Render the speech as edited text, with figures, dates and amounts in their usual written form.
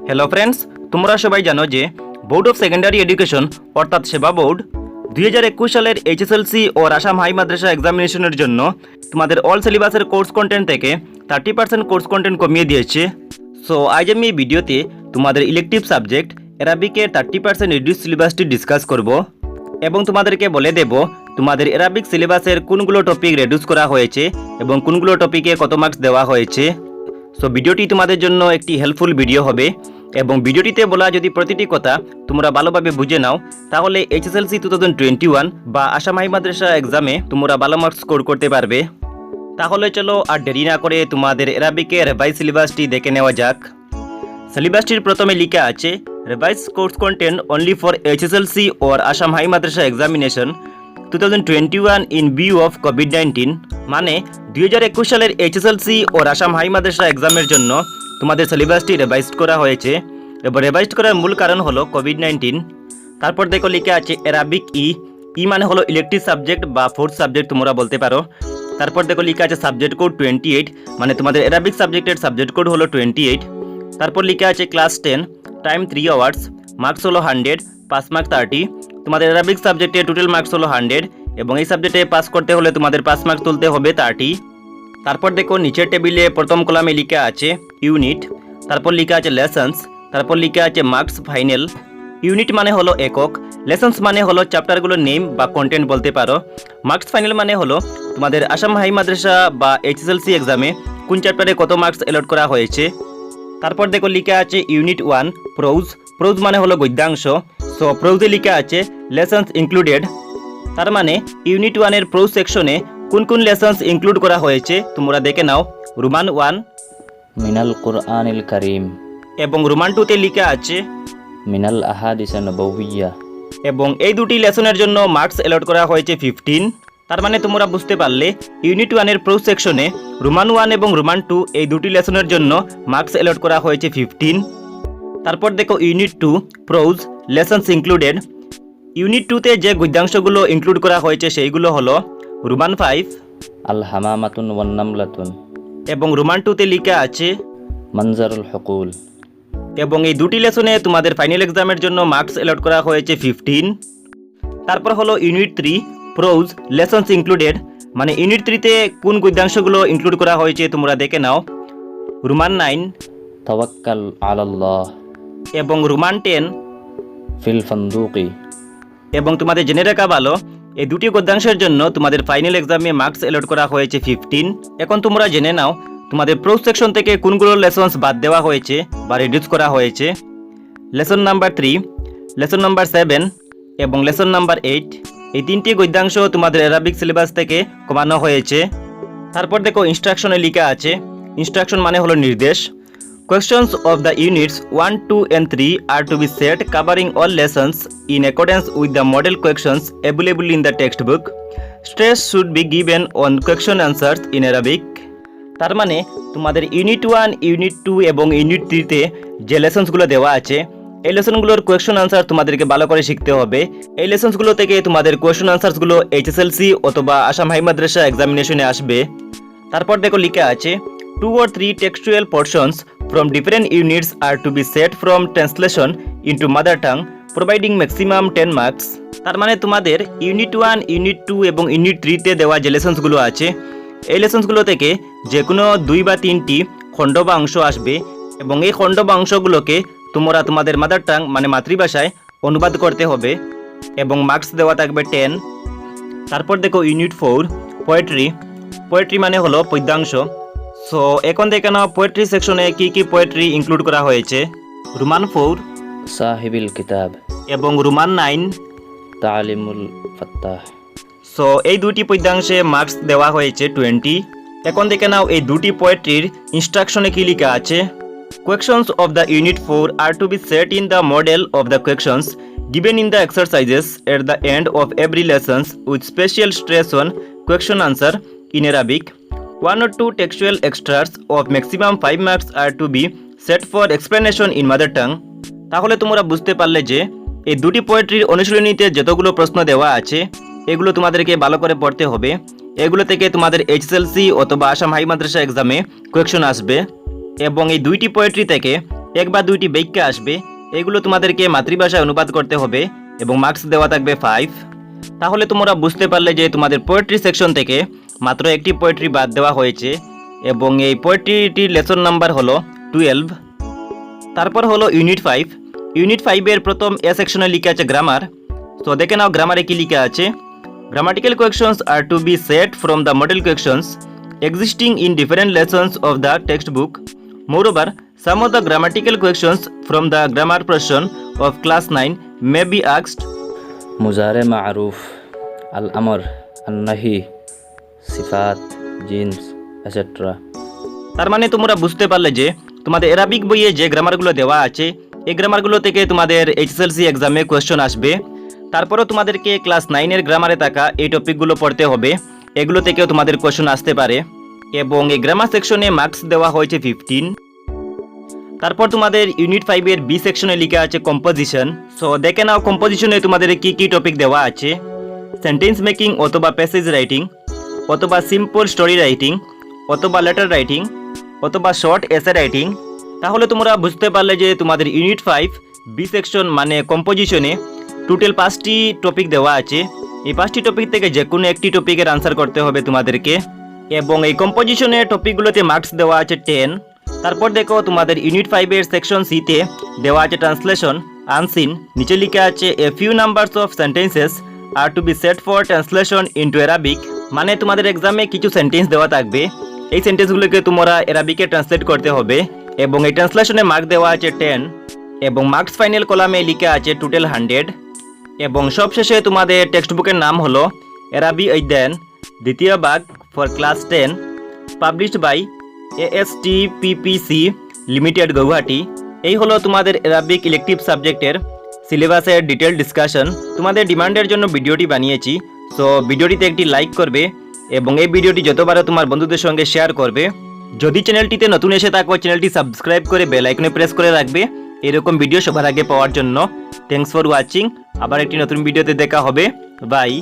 Hello friends, তোমরা সবাই জানো যে বোর্ড অফ সেকেন্ডারি এডুকেশন অর্থাৎ সেবা বোর্ড 2021 সালের এইচএসএলসি ও আসাম হাই মাদ্রাসা এক্সামিনেশনের জন্য তোমাদের অল সিলেবাসের কোর্স কন্টেন্ট থেকে 30% কোর্স কন্টেন্ট কমিয়ে দিয়েছে। সো আজ আমি এই ভিডিওতে তোমাদের ইলেকটিভ সাবজেক্ট অ্যারাবিকের 30% রিডিউস সিলেবাসটি ডিসকাস করব এবং তোমাদেরকে বলে দেব তোমাদের অ্যারাবিক সিলেবাসের কোনগুলো টপিক রিডিউস করা হয়েছে এবং কোনগুলো টপিকে কত মার্কস দেওয়া হয়েছে। সো ভিডিওটি তোমাদের জন্য একটি হেল্পফুল ভিডিও হবে এবং ভিডিওটিতে বলা যদি প্রতিটি কথা তোমরা ভালোভাবে বুঝে নাও তাহলে এইচএসএলসি 2021 বা আসাম হাই মাদ্রাসা এক্সামে তোমরা ভালো মার্কস স্কোর করতে পারবে। তাহলে চলো আর দেরি না করে তোমাদের অ্যারাবিকের রিভাইজ সিলেবাসটি দেখে নেওয়া যাক। সিলেবাসটির প্রথমে লেখা আছে revise course content only for HSLC or Assam high madrasa examination 2021 in view of কোভিড-19, মানে 2021 সালের এইচএসএলসি ও আসাম হাই মাদ্রাসা এক্সামের জন্য তোমাদের সিলেবাসটি রিভাইজ করা হয়েছে এবং রিভাইজ করার মূল কারণ হলো কোভিড-19। তারপর দেখো লেখা আছে অ্যারাবিক ই মানে হলো ইলেকটিভ সাবজেক্ট বা ফোর্থ সাবজেক্ট তোমরা বলতে পারো। তারপর দেখো লেখা আছে সাবজেক্ট কোড 28, মানে তোমাদের অ্যারাবিক সাবজেক্টের সাবজেক্ট কোড হলো 28। তারপর লেখা আছে ক্লাস 10, টাইম 3 আওয়ার্স, মার্কস হলো 100, পাস মার্ক 30। তোমাদের অ্যারাবিক সাবজেক্টে টোটাল মার্কস হলো 100 এবং এই সাবজেক্টে পাস করতে হলে তোমাদের পাস মার্কস তুলতে হবে 30। তারপর দেখো নিচের টেবিলে প্রথম কলামে লেখা আছে ইউনিট, তারপর লেখা আছে লেসন্স, তারপর লেখা আছে মার্কস ফাইনাল। ইউনিট মানে হলো একক, লেসন্স মানে হলো চ্যাপ্টারগুলোর নেম বা কন্টেন্ট বলতে পারো, মার্কস ফাইনাল মানে হলো তোমাদের আসাম হাই মাদ্রাসা বা এইচএসএলসি এক্সামে কোন চ্যাপ্টারে কত মার্কস অ্যালট করা হয়েছে। তারপর দেখো লেখা আছে ইউনিট 1 প্রোজ, প্রোজ মানে হলো গদ্যাংশ। সো প্রোজে লেখা আছে লেসন্স ইনক্লুডেড, তার মানে ইউনিট 1 এর প্রোজ সেকশনে কোন কোন লেসন্স ইনক্লুড করা হয়েছে তোমরা দেখে নাও। রোমান 1 মিনাল কুরআনিল কারীম এবং রোমান 2 তে লেখা আছে মিনাল আহাদিস নবওয়িয়া, এবং এই দুটি লেসনের জন্য মার্কস অ্যালট করা হয়েছে 15। তার মানে তোমরা বুঝতে পারলে ইউনিট 1 এর প্রোজ সেকশনে রোমান 1 এবং রোমান 2 এই দুটি লেসনের জন্য মার্কস অ্যালট করা হয়েছে 15। তারপর দেখো unit 2 pros lessons included. Unit 2 তে যে গদ্যাংশগুলো ইনক্লুড করা হয়েছে সেইগুলো হলো রোমান 5 আল হামামাতুন ওয়ান নামলাতুন এবং রোমান 2 তে লেখা আছে মনজারুল হুকুল। এবং এই দুটি লেসনে তোমাদের ফাইনাল এক্সামের জন্য মার্কস অ্যালট করা হয়েছে 15। তারপর হলো ইউনিট 3 প্রোজ লেসন্স ইনক্লুডেড, মানে ইউনিট 3 তে কোন গদ্যাংশগুলো ইনক্লুড করা হয়েছে তোমরা দেখে নাও। রোমান 9 তাওয়াক্কাল আলাল্লাহ এবং রোমান 10 ফিল ফান্দুকি। এবং তোমাদের জেনে রাখা ভালো এই দুটি গদ্যাংশের জন্য তোমাদের ফাইনাল এক্সামে মার্কস অ্যালট করা হয়েছে 15। এখন তোমরা জেনে নাও তোমাদের প্রোজ সেকশন থেকে কোনগুলো লেসন্স বাদ দেওয়া হয়েছে বা রিডিউস করা হয়েছে। লেসন নাম্বার 3, লেসন নাম্বার 7 এবং লেসন নাম্বার 8 এই তিনটি গদ্যাংশ তোমাদের অ্যারাবিক সিলেবাস থেকে কমানো হয়েছে। তারপর দেখো ইনস্ট্রাকশনে লেখা আছে, ইনস্ট্রাকশন মানে হলো নির্দেশ। Questions of the units 1, 2 and 3 are to be set covering all lessons in accordance with the model questions available in the textbook. Stress should be given on question answers in Arabic. তার মানে তোমাদের unit 1, unit 2 এবং unit 3 তে যে লেসনসগুলো দেওয়া আছে এই লেসনগুলোর question answer তোমাদেরকে ভালো করে শিখতে হবে। এই লেসনসগুলো থেকে তোমাদের কোয়েশ্চন আনসারসগুলো এইচএসএলসি অথবা আসাম হাই মাদ্রাসা এক্সামিনেশনে আসবে। তারপর দেখো লেখা আছে 2 or 3 textual portions from different units are to be set from translation into mother tongue providing maximum 10 marks. তার মানে তোমাদের ইউনিট 1, ইউনিট 2 এবং ইউনিট 3 তে দেওয়া যে লেসনসগুলো আছে এই লেসনসগুলো থেকে যে কোনো 2 বা 3টি খণ্ড বা অংশ আসবে এবং এই খণ্ড বা অংশগুলোকে তোমরা তোমাদের মাদার টাং মানে মাতৃভাষায় অনুবাদ করতে হবে এবং মার্কস দেওয়া থাকবে 10। তারপর দেখো ইউনিট 4 পোয়েট্রি, পোয়েট্রি মানে হলো পদ্যাংশ। সো এখন দেখে নাও পোয়েট্রি সেকশনে কি কি পোয়েট্রি ইনক্লুড করা হয়েছে। রোমান 4 সাহিবিল কিতাব এবং রোমান 9 তালিমুল ফাত্তাহ। সো এই দুটি পদ্যাংশে মার্কস দেওয়া হয়েছে 20। এখন দেখে নাও এই দুটি পোয়েট্রির ইনস্ট্রাকশনে কি লেখা আছে। Questions of the unit 4 are to be set in the model of the questions given in the exercises at the end of every lesson with special stress on question answer in Arabic. 1 or 2 textual extras of maximum 5 marks are to be set for explanation in mother tongue. তাহলে তোমরা বুঝতে পারলে যে এই দুটি পোয়েট্রির অনুশীলনীতে যতগুলো প্রশ্ন দেওয়া আছে এগুলো তোমাদেরকে ভালো করে পড়তে হবে। এগুলো থেকে তোমাদের এইচএসএলসি অথবা আসাম হাই মাদ্রাসা এক্সামে কোয়েশ্চন আসবে এবং এই দুইটি পোয়েট্রি থেকে এক বা দুইটি বাক্য আসবে, এগুলো তোমাদেরকে মাতৃভাষায় অনুবাদ করতে হবে এবং মার্কস দেওয়া থাকবে 5। তাহলে তোমরা বুঝতে পারলে যে তোমাদের পোয়েট্রি সেকশন থেকে মাত্র একটি পোয়েট্রি বাদ দেওয়া হয়েছে এবং এই পোয়েট্রিটির লেসন নাম্বার হলো 12। তারপর হলো ইউনিট 5। ইউনিট 5-এর প্রথম এ সেকশনে লিখা আছে গ্রামার। তো দেখে নাও গ্রামারে কি লিখা আছে। Grammatical corrections are to be set from the model corrections existing in different lessons of the textbook. Moreover, some of the grammatical questions from the grammar portion of class 9 may be asked. मुजारे मारूफ, अल अमर, अन्नही, सिफात, jeans, etcetera. তার মানে তোমরা বুঝতে পারলে যে তোমাদের Arabic বইয়ে যে গ্রামারগুলো দেওয়া আছে এই গ্রামারগুলো থেকে তোমাদের এইচএসএলসি এক্সামে কোয়েশ্চন আসবে। তারপরও তোমাদেরকে ক্লাস 9-এর গ্রামারে থাকা এই টপিকগুলো পড়তে হবে, এগুলো থেকেও তোমাদের কোয়েশ্চন আসতে পারে এবং এই গ্রামার সেকশনে মার্কস দেওয়া হয়েছে 15। তারপর তোমাদের ইউনিট 5-এর বি সেকশনে লেখা আছে কম্পোজিশন। সো দেখে নাও কম্পোজিশনে তোমাদের কি কি টপিক দেওয়া আছে। সেন্টেন্স মেকিং অথবা প্যাসেজ রাইটিং, অথবা সিম্পল স্টোরি রাইটিং, অথবা লেটার রাইটিং, অথবা শর্ট এসে রাইটিং। তাহলে তোমরা বুঝতে পারলে যে তোমাদের ইউনিট 5 বি সেকশন মানে কম্পোজিশনে টোটাল 5টি টপিক দেওয়া আছে। এই 5টি টপিক থেকে যে কোনো একটি টপিকের আনসার করতে হবে তোমাদেরকে এবং এই কম্পোজিশনের টপিকগুলোতে মার্কস দেওয়া আছে 10। তারপর দেখো তোমাদের ইউনিট 5-এর সেকশন সিতে দেওয়া আছে ট্রান্সলেশন আনসিন। নিচে লেখা আছে a few numbers of sentences are to be set for translation into Arabic. মানে তোমাদের এক্সামে কিছু সেন্টেন্স দেওয়া থাকবে, এই সেন্টেন্সগুলোকে তোমরা অ্যারাবিকে ট্রান্সলেট করতে হবে এবং এই ট্রান্সলেশনে মার্ক দেওয়া আছে 10 এবং মার্কস ফাইনাল কলামে লেখা আছে টোটাল 100। এবং সবশেষে তোমাদের টেক্সট বুকের নাম হলো অ্যারাবি অধ্যয়ন দ্বিতীয় Bhag for class 10, published by ASTPPC limited Guwahati. এই হলো তোমাদের অ্যারাবিক ইলেকটিভ সাবজেক্টের সিলেবাসের ডিটেল ডিসকাশন। তোমাদের ডিমান্ডের জন্য ভিডিওটি বানিয়েছি। সো ভিডিওটিতে একটি লাইক করবে এবং এই ভিডিওটি যতবারও তোমার বন্ধুদের সঙ্গে শেয়ার করবে। যদি চ্যানেলটিতে নতুন এসে থাকো চ্যানেলটি সাবস্ক্রাইব করে বেল আইকনে প্রেস করে রাখবে এরকম ভিডিও সবার আগে পাওয়ার জন্য। Thanks for watching. আবার একটি নতুন ভিডিওতে দেখা হবে। বাই।